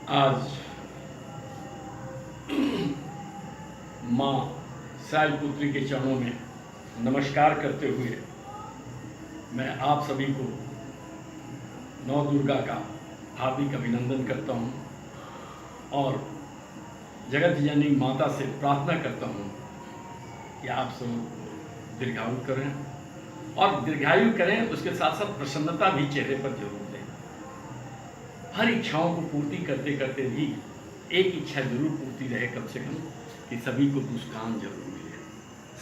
आज माँ शैलपुत्री के चरणों में नमस्कार करते हुए मैं आप सभी को नौ दुर्गा का हार्दिक अभिनंदन करता हूँ और जगत जननी माता से प्रार्थना करता हूँ कि आप सब दीर्घायु करें और दीर्घायु करें, उसके साथ साथ प्रसन्नता भी चेहरे पर जरूर दें। हर इच्छाओं को पूर्ति करते करते भी एक इच्छा जरूर पूर्ति रहे कम से कम, कि सभी को मुस्कान जरूर मिले,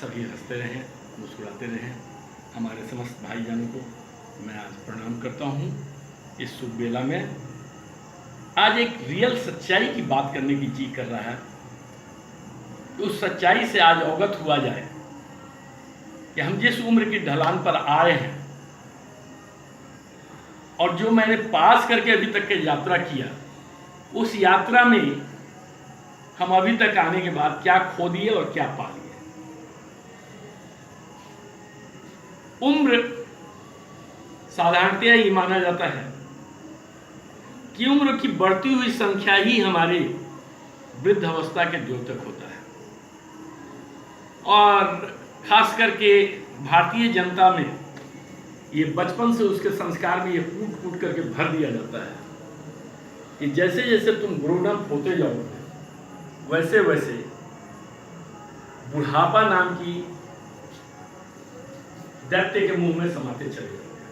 सभी हंसते रहें, मुस्कुराते रहें। हमारे समस्त भाईजानों को मैं आज प्रणाम करता हूँ। इस शुभ बेला में आज एक रियल सच्चाई की बात करने की जी कर रहा है। उस सच्चाई से आज अवगत हुआ जाए कि हम जिस उम्र की ढलान पर आए हैं और जो मैंने पास करके अभी तक की यात्रा किया, उस यात्रा में हम अभी तक आने के बाद क्या खो दिए और क्या पा लिए। उम्र साधारणतया ये माना जाता है कि उम्र की बढ़ती हुई संख्या ही हमारे वृद्ध अवस्था के द्योतक होता है। और खास करके भारतीय जनता में ये बचपन से उसके संस्कार में ये कूट कूट करके भर दिया जाता है कि जैसे जैसे तुम ग्रोन अप होते जाओगे वैसे वैसे बुढ़ापा नाम की दैत्य के मुंह में समाते चले जाओगे।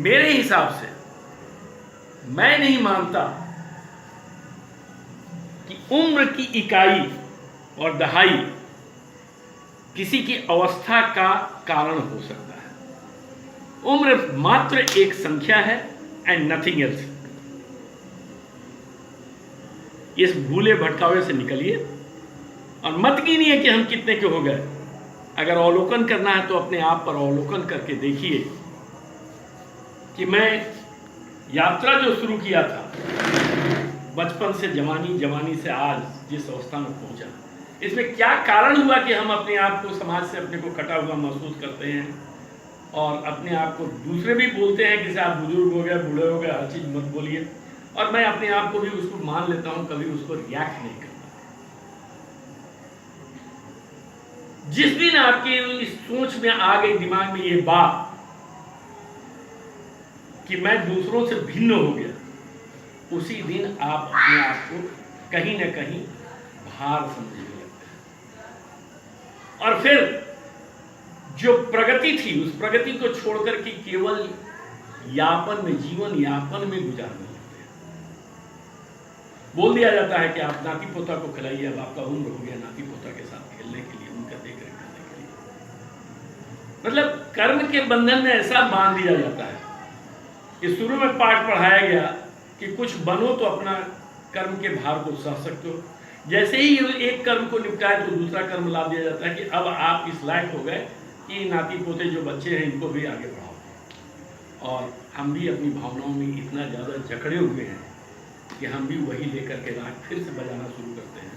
मेरे हिसाब से मैं नहीं मानता कि उम्र की इकाई और दहाई किसी की अवस्था का कारण हो सकता है। उम्र मात्र एक संख्या है एंड नथिंग एल्स। इस भूले भटकावे से निकलिए और मत गिनिए कि हम कितने के हो गए। अगर अवलोकन करना है तो अपने आप पर अवलोकन करके देखिए कि मैं यात्रा जो शुरू किया था बचपन से जवानी, जवानी से आज जिस अवस्था में पहुंचा, इसमें क्या कारण हुआ कि हम अपने आप को, समाज से अपने को कटा हुआ महसूस करते हैं और अपने आप को दूसरे भी बोलते हैं कि आप बुजुर्ग हो गए, बूढ़े हो गए, हर चीज मत बोलिए। और मैं अपने आप को भी उसको मान लेता हूं, कभी उसको रिएक्ट नहीं करता। जिस दिन आपके इस सोच में आ गई दिमाग में ये बात कि मैं दूसरों से भिन्न हो गया, उसी दिन आप अपने आप को कहीं ना कहीं भार समझने लगते हैं। और फिर जो प्रगति थी उस प्रगति को छोड़कर के केवल यापन में, जीवन यापन में गुजारने लगते हैं। बोल दिया जाता है कि आप नाती पोता को खिलाइए, अब आपका उम्र हो गया नाती पोता के साथ खेलने के लिए, उनका देख रेख करने के लिए। मतलब कर्म के बंधन में ऐसा बांध दिया जाता है कि शुरू में पाठ पढ़ाया गया कि कुछ बनो तो अपना कर्म के भार को सह सकते हो। जैसे ही एक कर्म को निपटाए तो दूसरा कर्म ला दिया जाता है कि अब आप इस लायक हो गए कि नाती पोते जो बच्चे हैं इनको भी आगे बढ़ाओ। और हम भी अपनी भावनाओं में इतना ज़्यादा जकड़े हुए हैं कि हम भी वही लेकर के राग फिर से बजाना शुरू करते हैं।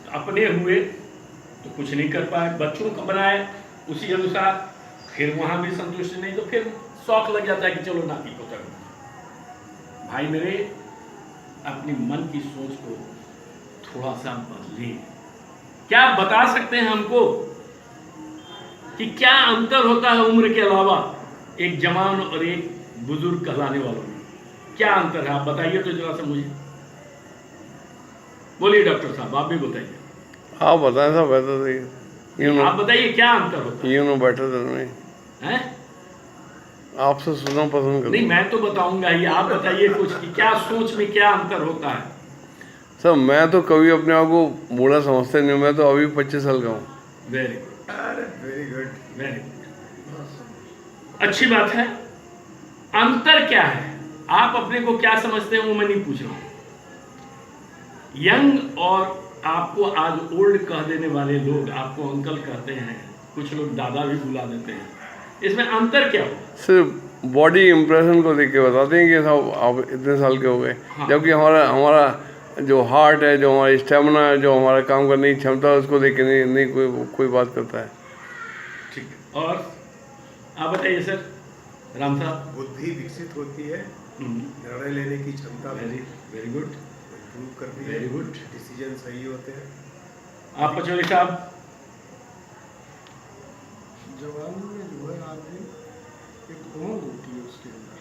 तो अपने हुए तो कुछ नहीं कर पाए, बच्चों को बनाए उसी अनुसार, फिर वहाँ भी संतुष्ट नहीं, तो फिर शौक लग जाता है कि चलो नाती पोता बनाओ। भाई मेरे, अपनी मन की सोच को थोड़ा सा बदलें। क्या बता सकते हैं हमको कि क्या अंतर होता है उम्र के अलावा एक जवान और एक बुजुर्ग कहलाने वालों में? क्या अंतर है आप बताइए तो जरा सा मुझे। बोलिए डॉक्टर साहब, आप भी बताइए। आप बताएं साहब, बेहतर आप बताइए क्या अंतर होता है? You know better than me. हैं? आपसे सुनना पसंद करूँ। नहीं, मैं तो बताऊंगा ही, आप बताइए कुछ कि क्या सोच में क्या अंतर होता है। सर मैं तो कभी अपने आप को बूढ़ा समझते नहीं हूँ। मैं तो अभी 25 साल का हूँ। Very good, very good, very good, अच्छी बात है। अंतर क्या है? आप अपने को क्या समझते हैं वो मैं नहीं पूछ रहा हूँ। यंग और आपको आज ओल्ड कह देने वाले लोग आपको अंकल कहते हैं, कुछ लोग दादा भी बुला देते हैं, इसमें अंतर क्या हो? सिर्फ बॉडी इम्प्रेशन को देख के बताते हैं कि साहब आप इतने साल के हो गए। हाँ। जबकि हमारा जो हार्ट है, जो हमारा स्टेमिना है, जो हमारा काम करने की क्षमता है, उसको देख के नहीं कोई बात करता है। ठीक है, और आप बताइए सर। राम साहब। बुद्धि विकसित होती है, निर्णय लेने की क्षमता वेरी वेरी गुड, इम्प्रूव करती है, वेरी गुड। डिसीजन सही होते हैं। आप पचौरी साहब। जवानी में जो है आदमी एक उमंग होती है उसके अंदर,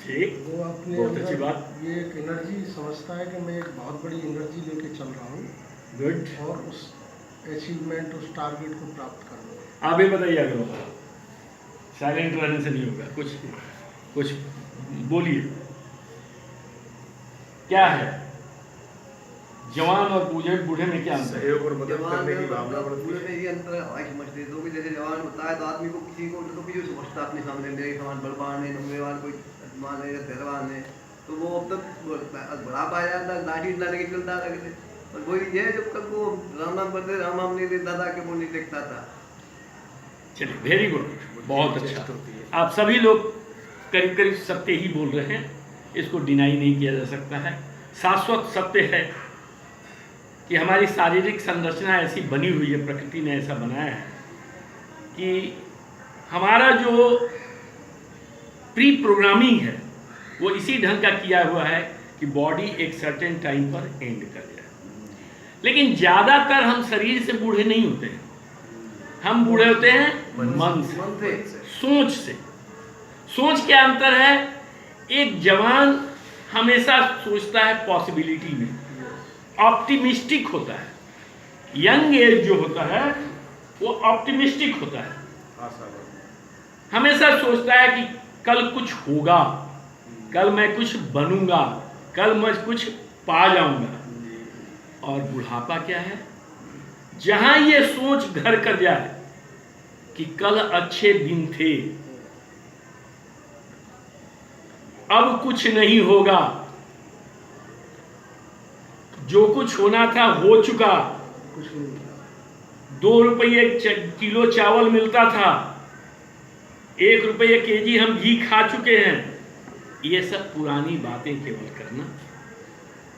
ठीक, वो अपने बहुत अच्छी अंदर बात। ये एक एनर्जी समझता है कि मैं एक बहुत बड़ी एनर्जी लेके चल रहा हूँ गुड। और उस अचीवमेंट, उस टारगेट को प्राप्त करना। आप ही बताइए अगर साइलेंट रहने से नहीं होगा, कुछ बोलिए, क्या है जवान और बूढ़े में क्या अंतर है? सहयोग और मदद जवान करने की में भावना बढ़ती पूरे है। में ये अंतर है समझते हैं। तो कि जैसे जवान होता है तो आदमी को किसी को तो किसी समझता अपने सामने मेरे समान बलवान है, नौजवान कोई मान है या पहलवान है, तो वो अब तक बड़ा पाया जाता है, लाठी डंडा लेके चलता है। और वही ये जब तक वो राम नाम करते राम नाम नहीं लेता था कि वो नहीं देखता था। चलिए, वेरी गुड, बहुत अच्छा। टेस्ट होती है। आप सभी लोग करीब करीब सत्य ही बोल रहे हैं, इसको डिनाई नहीं किया जा सकता है। शाश्वत सत्य है कि हमारी शारीरिक संरचना ऐसी बनी हुई है, प्रकृति ने ऐसा बनाया है कि हमारा जो प्री प्रोग्रामिंग है वो इसी ढंग का किया हुआ है कि बॉडी एक सर्टेन टाइम पर एंड कर जाए। लेकिन ज़्यादातर हम शरीर से बूढ़े नहीं होते हैं, हम बूढ़े होते हैं मन से, सोच से। सोच क्या अंतर है? एक जवान हमेशा सोचता है पॉसिबिलिटी में, ऑप्टिमिस्टिक होता है। यंग एज जो होता है वो ऑप्टिमिस्टिक होता है, आशावादी। हमेशा सोचता है कि कल कुछ होगा, कल मैं कुछ बनूंगा, कल मैं कुछ पा जाऊंगा। और बुढ़ापा क्या है? जहां ये सोच घर कर जाए कि कल अच्छे दिन थे, अब कुछ नहीं होगा, जो कुछ होना था हो चुका, कुछ नहीं होता। 2 रुपये किलो चावल मिलता था, 1 रुपये केजी हम घी खा चुके हैं। ये सब पुरानी बातें केवल करना,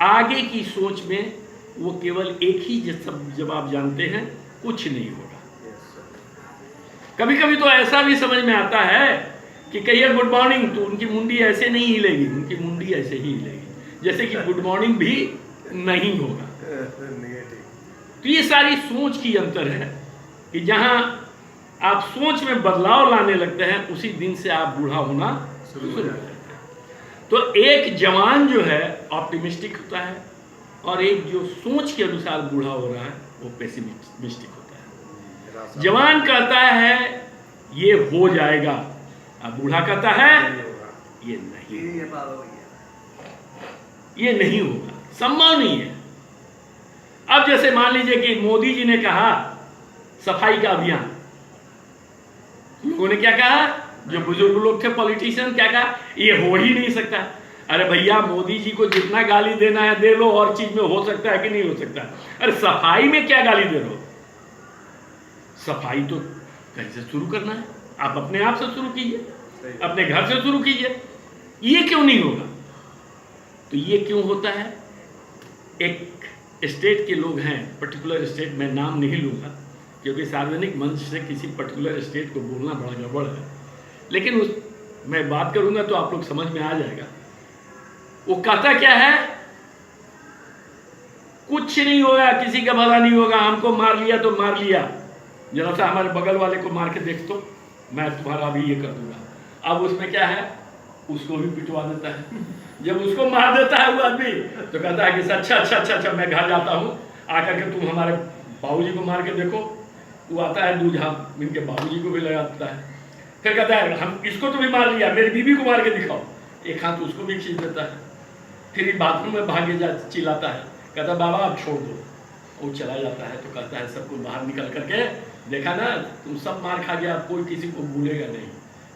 आगे की सोच में वो केवल एक ही जवाब जानते हैं, कुछ नहीं होगा। कभी कभी तो ऐसा भी समझ में आता है कि कहिए गुड मॉर्निंग, तो उनकी मुंडी ऐसे नहीं हिलेगी, उनकी मुंडी ऐसे ही हिलेगी जैसे कि गुड मॉर्निंग भी नहीं होगा। तो ये सारी सोच की अंतर है कि जहां आप सोच में बदलाव लाने लगते हैं उसी दिन से आप बूढ़ा होना शुरू हो जाते हैं। तो एक जवान जो है ऑप्टिमिस्टिक होता है और एक जो सोच के अनुसार बूढ़ा हो रहा है वो पेसिमिस्टिक होता है। जवान कहता है ये हो जाएगा, अब बूढ़ा कहता है ये नहीं, ये नहीं होगा, संभव नहीं है। अब जैसे मान लीजिए कि मोदी जी ने कहा सफाई का अभियान, लोगों ने क्या कहा, जो बुजुर्ग लोग थे पॉलिटिशियन, क्या कहा, ये हो ही नहीं सकता। अरे भैया, मोदी जी को जितना गाली देना है दे लो, और चीज में हो सकता है कि नहीं हो सकता। अरे सफाई में क्या गाली दे रहे हो? सफाई तो कहीं से शुरू करना है, आप अपने आप से शुरू कीजिए, अपने घर से शुरू कीजिए। ये क्यों नहीं होगा? तो ये क्यों होता है? एक स्टेट के लोग हैं, पर्टिकुलर स्टेट, में नाम नहीं लूँगा क्योंकि सार्वजनिक मंच से किसी पर्टिकुलर स्टेट को बोलना बड़ा गड़बड़ है, लेकिन मैं बात करूँगा तो आप लोग समझ में आ जाएगा। वो कहता क्या है, कुछ नहीं होगा, किसी का भला नहीं होगा, हमको मार लिया तो मार लिया, जरा सा हमारे बगल वाले को मार के देख तो, मैं तुम्हारा भी ये कर दूंगा। अब उसमें क्या है, उसको भी पिटवा देता है। जब उसको मार देता है वो आदमी तो कहता है कि अच्छा मैं घर जाता हूँ, आकर के तुम हमारे बाबूजी को मार के देखो। वो आता है दूध हाथ इनके बाबूजी को भी लगाता है, फिर कहता है हम इसको तो भी मार लिया, मेरी बीवी को मार के दिखाओ, एक हाथ उसको भी खींच देता है। फिर बाथरूम में भागे जा चिल्लाता है, कहता बाबा आप छोड़ दो। वो चला जाता है तो कहता है सबको बाहर निकल करके, देखा ना तुम सब मार खा गया, कोई किसी को भूलेगा नहीं,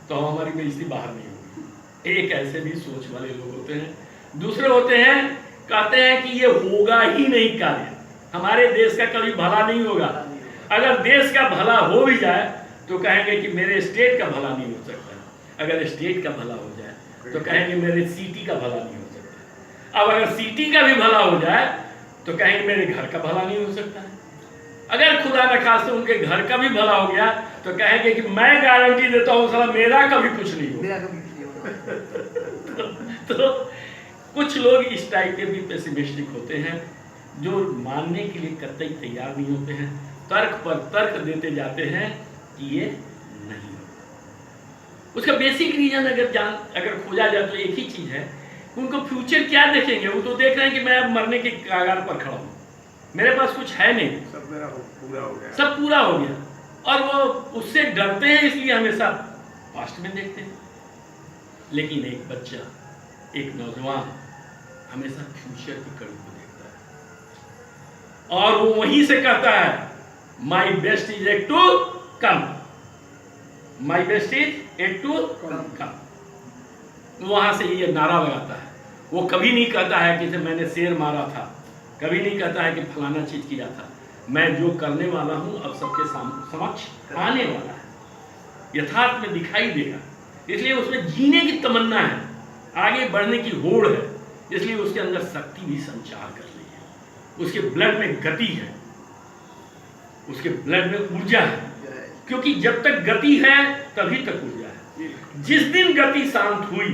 तो हमारी बेइज्जती बाहर नहीं होगी। एक ऐसे भी सोच वाले लोग होते हैं। दूसरे होते हैं, कहते हैं कि ये होगा ही नहीं कार्य, हमारे देश का कभी भला नहीं होगा। अगर देश का भला हो भी जाए तो कहेंगे कि मेरे स्टेट का भला नहीं हो सकता। अगर स्टेट का भला हो जाए तो कहेंगे मेरे सिटी का भला नहीं हो सकता। अब अगर सिटी का भी भला हो जाए तो कहेंगे मेरे घर का भला नहीं हो सकता है। अगर खुदा न खास्ते उनके घर का भी भला हो गया तो कहेंगे कि मैं गारंटी देता हूँ साला मेरा कभी कुछ नहीं हो। मेरा कभी किसी होना। तो कुछ लोग इस टाइप के भी पेसिमिस्टिक होते हैं जो मानने के लिए कतई तैयार नहीं होते हैं, तर्क पर तर्क देते जाते हैं कि ये नहीं हो। उसका बेसिक रीजन अगर खोजा जाए तो एक ही चीज है, उनको फ्यूचर क्या देखेंगे। वो तो देख रहे हैं कि मैं अब मरने के कगार पर खड़ा हूँ, मेरे पास कुछ है नहीं, सब मेरा पूरा हो गया। सब पूरा हो गया, और वो उससे डरते हैं, इसलिए हमेशा पास्ट में देखते हैं। लेकिन एक बच्चा, एक नौजवान हमेशा फ्यूचर की कड़ी को देखता है और वो वहीं से कहता है my best is yet to come, my best is yet to come. वहां से ये नारा लगाता है। वो कभी नहीं कहता है कि मैंने शेर मारा था, कभी नहीं कहता है कि फलाना चीज किया था। मैं जो करने वाला हूं अब सबके समक्ष आने वाला है, यथार्थ में दिखाई देगा। इसलिए उसमें जीने की तमन्ना है, आगे बढ़ने की होड़ है, इसलिए उसके अंदर शक्ति भी संचार कर रही है। उसके ब्लड में गति है, उसके ब्लड में ऊर्जा है, क्योंकि जब तक गति है तभी तक ऊर्जा है। जिस दिन गति शांत हुई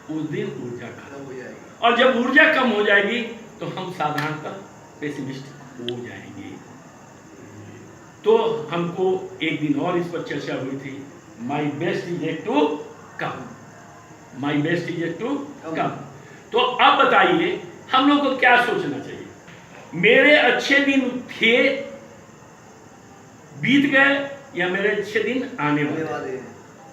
उस दिन ऊर्जा खत्म हो जाएगी, और जब ऊर्जा कम हो जाएगी तो हम साधारणतः पेसिमिस्टिक हो जाएंगे। तो हमको एक दिन और इस पर चर्चा हुई थी, my best is yet to come, my best is yet to come. तो अब बताइए हम लोग को क्या सोचना चाहिए। मेरे अच्छे दिन थे, बीत गए, या मेरे अच्छे दिन आने वाले हैं।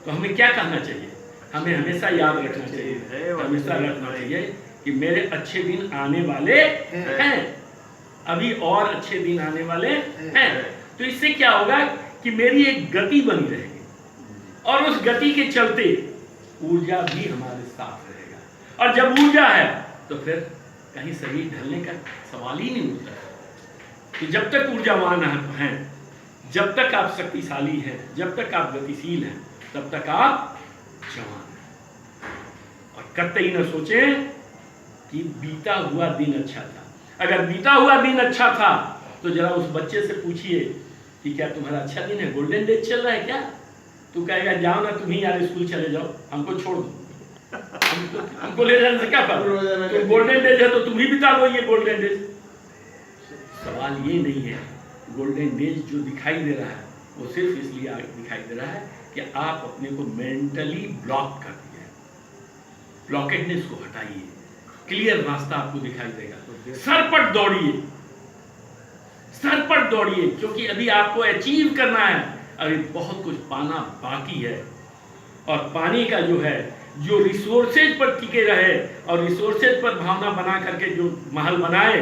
तो हमें क्या कहना चाहिए? हमें हमेशा याद रखना चाहिए, हमेशा रखना चाहिए कि मेरे अच्छे दिन आने वाले हैं, अभी और अच्छे दिन आने वाले हैं। तो इससे क्या होगा कि मेरी एक गति बनी रहेगी, और उस गति के चलते ऊर्जा भी हमारे साथ रहेगा। और जब ऊर्जा है तो फिर कहीं शरीर ढलने का सवाल ही नहीं उठता है। कि जब तक ऊर्जावान हैं, जब तक आप शक्तिशाली हैं, जब तक आप गतिशील हैं, तब तक आप जवान हैं। और कतई न सोचें कि बीता हुआ दिन अच्छा था। अगर बीता हुआ दिन अच्छा था तो जरा उस बच्चे से पूछिए कि क्या तुम्हारा अच्छा दिन है, गोल्डन डेज चल रहा है क्या? तू कहेगा जाओ ना तुम ही यार स्कूल चले जाओ, हमको छोड़ दो, हमको ले जाने से क्या फायदा, तो गोल्डन डेज है तो तुम ही बिता लो ये गोल्डन डेज। सवाल ये नहीं है, गोल्डन डेज जो दिखाई दे रहा है वो सिर्फ इसलिए दिखाई दे रहा है कि आप अपने को मेंटली ब्लॉक कर दिए हैं। ब्लॉकेडनेस को हटाइए, क्लियर रास्ता आपको दिखाई देगा। सर पर दौड़िए, सर पर दौड़िए, क्योंकि अभी आपको अचीव करना है, अभी बहुत कुछ पाना बाकी है। और पाने का जो है, जो रिसोर्सेज पर टिके रहे और रिसोर्सेज पर भावना बना करके जो महल बनाए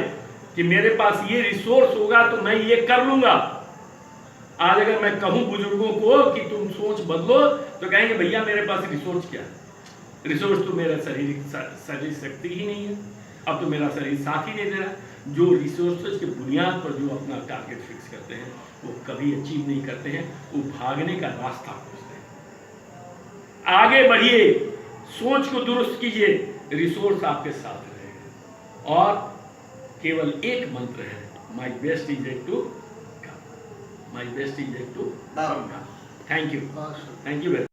कि मेरे पास ये रिसोर्स होगा तो मैं ये कर लूंगा। आज अगर मैं कहूं बुजुर्गों को कि तुम सोच बदलो तो कहेंगे भैया मेरे पास रिसोर्स क्या है? रिसोर्स तो मेरा शरीर शक्ति ही नहीं है, अब तो मेरा शरीर साथ ही नहीं दे रहा। जो रिसोर्सेज के बुनियाद पर जो अपना टारगेट फिक्स करते हैं वो कभी अचीव नहीं करते हैं, वो भागने का रास्ता खोजते हैं। आगे बढ़िए, सोच को दुरुस्त कीजिए, रिसोर्स आपके साथ रहेगा। और केवल एक मंत्र है, my best is yet to come, my best is yet to come. Thank you, thank you very